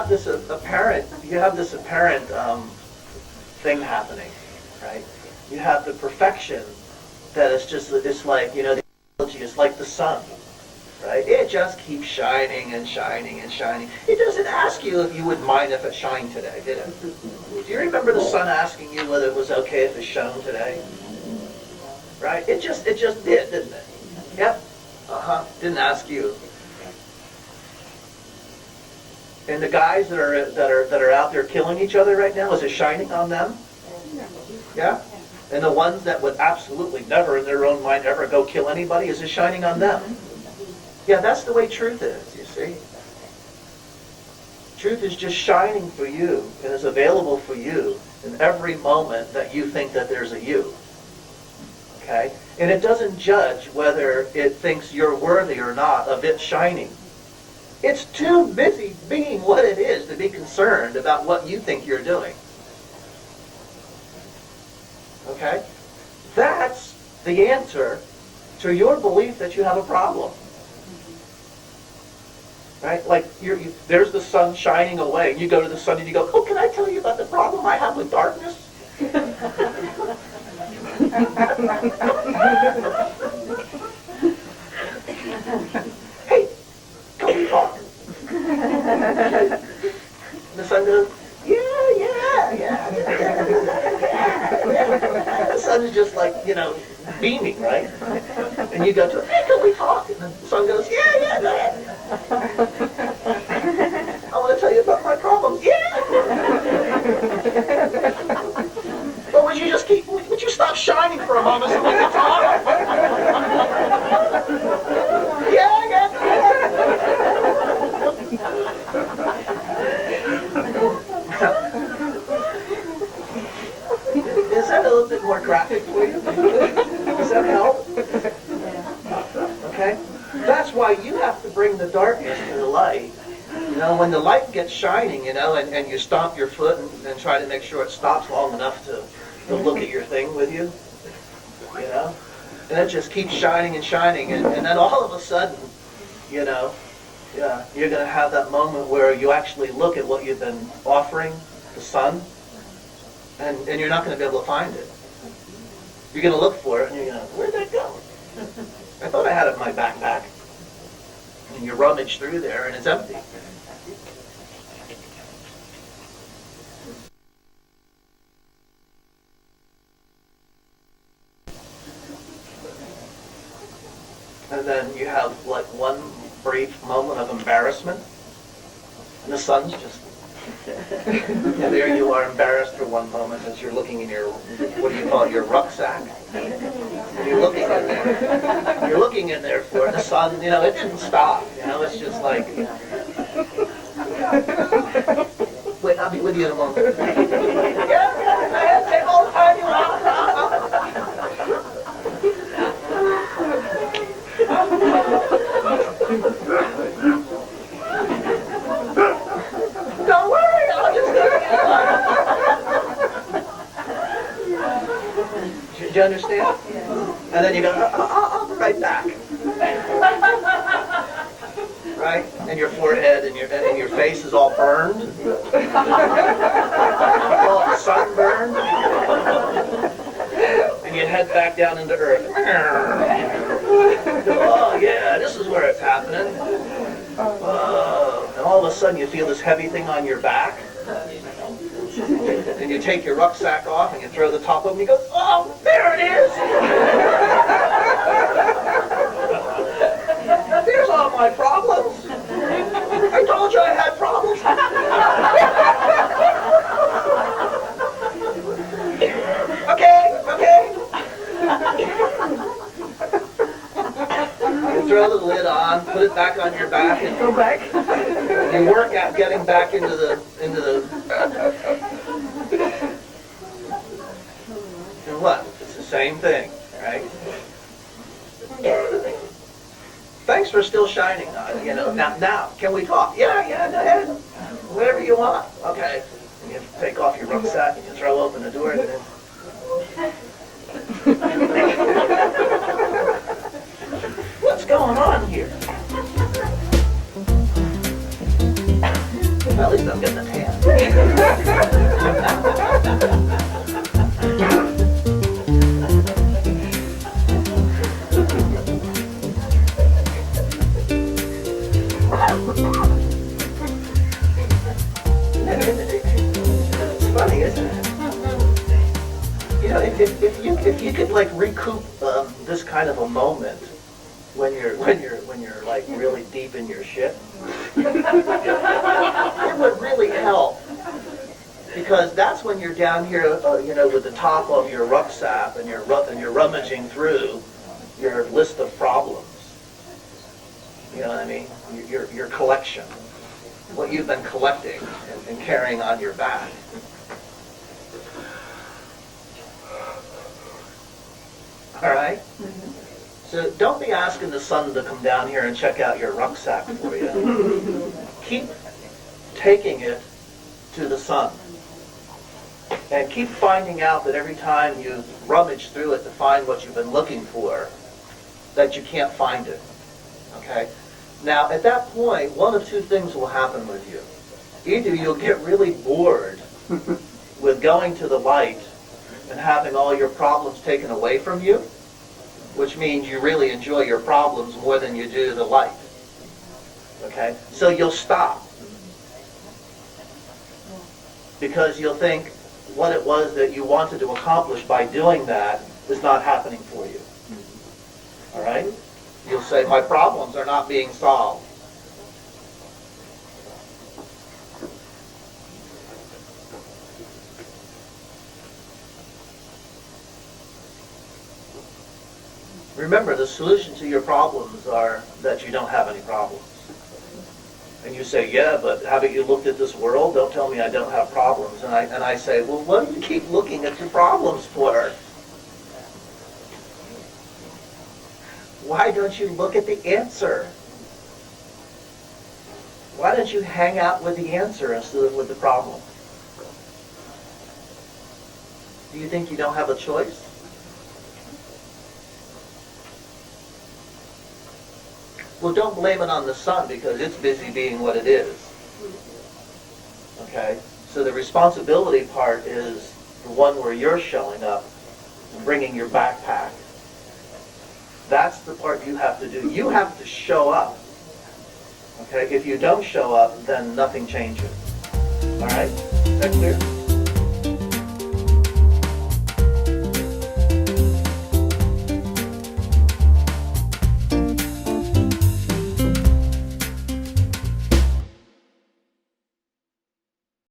have this apparent thing happening, right? You have the perfection that it's like, the analogy is like the sun, right? It just keeps shining and shining and shining. It doesn't ask you if you would mind if it shined today, did it? Do you remember the sun asking you whether it was okay if it shone today? Right? It just did, didn't it? Yep. Didn't ask you. And the guys that are out there killing each other right now, is it shining on them? Yeah? And the ones that would absolutely never in their own mind ever go kill anybody, is it shining on them? Yeah, that's the way truth is, you see. Truth is just shining for you and is available for you in every moment that you think that there's a you. Okay? And it doesn't judge whether it thinks you're worthy or not of it shining. It's too busy being what it is to be concerned about what you think you're doing. Okay? That's the answer to your belief that you have a problem. Right? Like, there's the sun shining away, and you go to the sun and you go, oh, can I tell you about the problem I have with darkness? Hey, can we talk? And the sun goes, yeah. The sun is just like, beaming, right? And you go to it, hey, can we talk? And the sun goes, yeah, go ahead. I want to tell you about my problems. Yeah. But would you stop shining for a moment so we can talk? Yeah. Is that a little bit more graphic for you? Does that help? Okay? That's why you have to bring the darkness to the light. When the light gets shining, and you stomp your foot and try to make sure it stops long enough to look at your thing with you, and it just keeps shining and shining, and then all of a sudden, you're going to have that moment where you actually look at what you've been offering the sun, and you're not going to be able to find it. You're going to look for it, and you're going to, where'd that go? I thought I had it in my backpack. And you rummage through there, and it's empty. And then you have like one brief moment of embarrassment, and the sun's just, and there you are embarrassed for one moment as you're looking in your, what do you call it, your rucksack. And you're looking in there. You're looking in there for the sun, it didn't stop. It's just like, wait, I'll be with you in a moment. Yeah, take all the time you want. Don't worry, I'll just go. Do you understand? And then you go, I'll be right back. Right? And your forehead and your face is all burned. All sunburned. And you head back down into earth. Oh yeah, this is where it's happening. And all of a sudden you feel this heavy thing on your back. And you take your rucksack off and you throw the top open and you go, oh, there it is! There's all my problems. I told you I had problems. Okay. You throw the lid on, put it back on your back, and Go back. you work at getting back into the and what? It's the same thing, right? Thanks for still shining on it, Now, can we talk? Yeah, go ahead. Whatever you want. Okay. And you take off your rucksack and you throw open the door and then what's going on here? At least I'm getting a tan. It's funny, isn't it? You know, if you could like recoup this kind of a moment when you're like really deep in your shit, it would really help, because that's when you're down here, you know, with the top of your rucksack and you're rummaging through your list of problems. You know what I mean? Your collection, what you've been collecting and carrying on your back. All right? So don't be asking the sun to come down here and check out your rucksack for you. Keep taking it to the sun. And keep finding out that every time you rummage through it to find what you've been looking for, that you can't find it. Okay? Now, at that point, one of two things will happen with you. Either you'll get really bored with going to the light and having all your problems taken away from you, which means you really enjoy your problems more than you do the light. Okay? So you'll stop. Because you'll think what it was that you wanted to accomplish by doing that is not happening for you. All right? You'll say, my problems are not being solved. Remember, the solution to your problems are that you don't have any problems. And you say, yeah, but haven't you looked at this world? Don't tell me I don't have problems. And I say, well, what do you keep looking at your problems for? Why don't you look at the answer? Why don't you hang out with the answer instead of with the problem? Do you think you don't have a choice? Well, don't blame it on the sun because it's busy being what it is. Okay? So the responsibility part is the one where you're showing up and bringing your backpack. That's the part you have to do. You have to show up. Okay? If you don't show up, then nothing changes. All right? Is that clear?